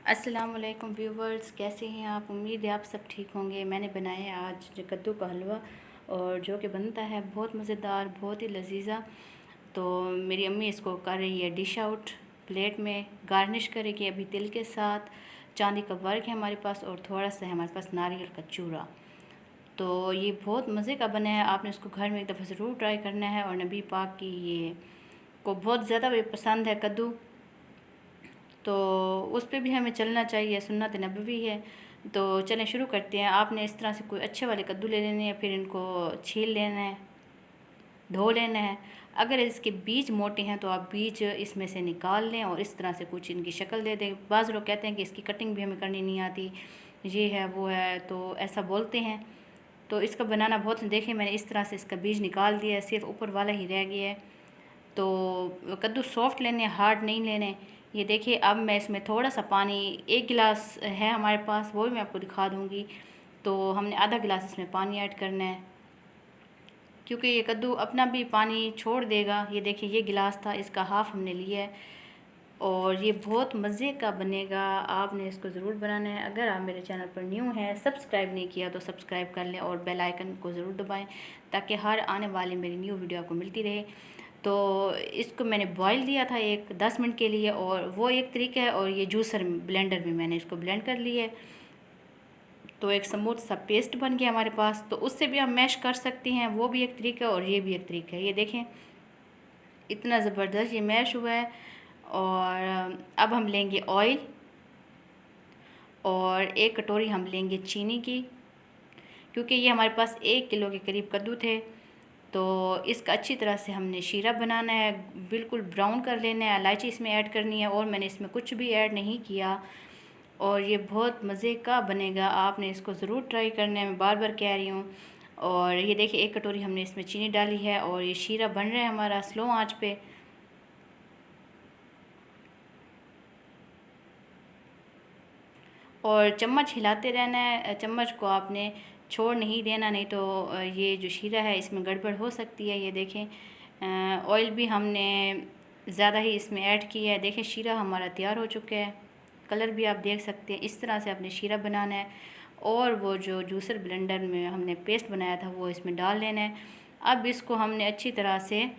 अस्सलाम वालेकुम व्यूवर्स, कैसे हैं आप। उम्मीद है आप सब ठीक होंगे। मैंने बनाया है आज कद्दू का हलवा और जो कि बनता है बहुत मज़ेदार, बहुत ही लजीजा। तो मेरी अम्मी इसको कर रही है डिश आउट, प्लेट में गार्निश करेगी अभी तिल के साथ। चांदी का वर्क है हमारे पास और थोड़ा सा है हमारे पास नारियल का चूरा। तो ये बहुत मज़े का बना है, आपने इसको घर में एक दफ़ा ज़रूर ट्राई करना है। और नबी पाक की ये को बहुत ज़्यादा भी पसंद है कद्दू, तो उस पे भी हमें चलना चाहिए, सुन्नत नबवी है। तो चलें शुरू करते हैं। आपने इस तरह से कोई अच्छे वाले कद्दू ले लेने हैं, फिर इनको छील लेना है, धो लेना है। अगर इसके बीज मोटे हैं तो आप बीज इसमें से निकाल लें और इस तरह से कुछ इनकी शक्ल दे दें। बाज़ लोग कहते हैं कि इसकी कटिंग भी हमें करनी नहीं आती, ये है वो है, तो ऐसा बोलते हैं। तो इसका बनाना बहुत, देखें मैंने इस तरह से इसका बीज निकाल दिया है, सिर्फ ऊपर वाला ही रह गया है। तो कद्दू सॉफ्ट लेने, हार्ड नहीं लेने। ये देखिए, अब मैं इसमें थोड़ा सा पानी, 1 गिलास है हमारे पास, वो भी मैं आपको दिखा दूँगी। तो हमने आधा गिलास इसमें पानी ऐड करना है, क्योंकि ये कद्दू अपना भी पानी छोड़ देगा। ये देखिए, ये गिलास था, इसका हाफ़ हमने लिया है और ये बहुत मज़े का बनेगा। आपने इसको ज़रूर बनाना है। अगर आप मेरे चैनल पर न्यू हैं, सब्सक्राइब नहीं किया तो सब्सक्राइब कर लें और बेल आइकन को ज़रूर दबाएं ताकि हर आने वाली मेरी न्यू वीडियो आपको मिलती रहे। तो इसको मैंने बॉईल दिया था 10 मिनट के लिए, और वो एक तरीका है। और ये जूसर ब्लेंडर में मैंने इसको ब्लेंड कर लिया है, तो एक स्मूथ सा पेस्ट बन गया हमारे पास। तो उससे भी हम मैश कर सकते हैं, वो भी एक तरीका है और ये भी एक तरीका है। ये देखें, इतना ज़बरदस्त ये मैश हुआ है। और अब हम लेंगे ऑयल और 1 कटोरी हम लेंगे चीनी की, क्योंकि ये हमारे पास 1 किलो के करीब कद्दू थे। तो इसका अच्छी तरह से हमने शीरा बनाना है, बिल्कुल ब्राउन कर लेना है। इलायची इसमें ऐड करनी है और मैंने इसमें कुछ भी ऐड नहीं किया। और ये बहुत मज़े का बनेगा, आपने इसको ज़रूर ट्राई करना है, मैं बार बार कह रही हूँ। और ये देखिए, 1 कटोरी हमने इसमें चीनी डाली है और ये शीरा बन रहा है हमारा स्लो आंच पे। और चम्मच हिलाते रहना है, चम्मच को आपने छोड़ नहीं देना, नहीं तो ये जो शीरा है इसमें गड़बड़ हो सकती है। ये देखें, ऑयल भी हमने ज़्यादा ही इसमें ऐड किया है। देखें, शीरा हमारा तैयार हो चुका है, कलर भी आप देख सकते हैं। इस तरह से आपने शीरा बनाना है और वो जो जूसर ब्लेंडर में हमने पेस्ट बनाया था वो इसमें डाल लेना है। अब इसको हमने अच्छी तरह से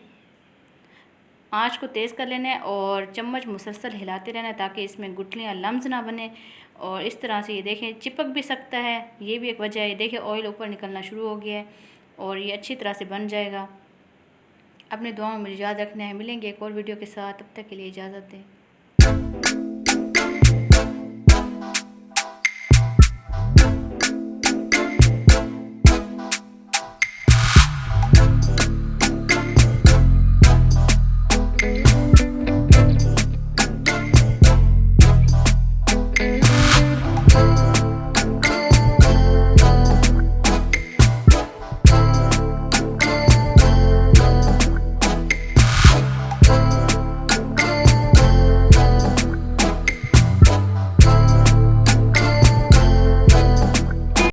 आँच को तेज़ कर लेना है और चम्मच मुसलसल हिलाते रहना है ताकि इसमें गुठलियाँ, लम्स ना बने। और इस तरह से ये देखें, चिपक भी सकता है, ये भी एक वजह है। ये देखिए, ऑयल ऊपर निकलना शुरू हो गया है और ये अच्छी तरह से बन जाएगा। अपने दुआओं में मुझे याद रखना है। मिलेंगे एक और वीडियो के साथ, तब तक के लिए इजाज़त दें।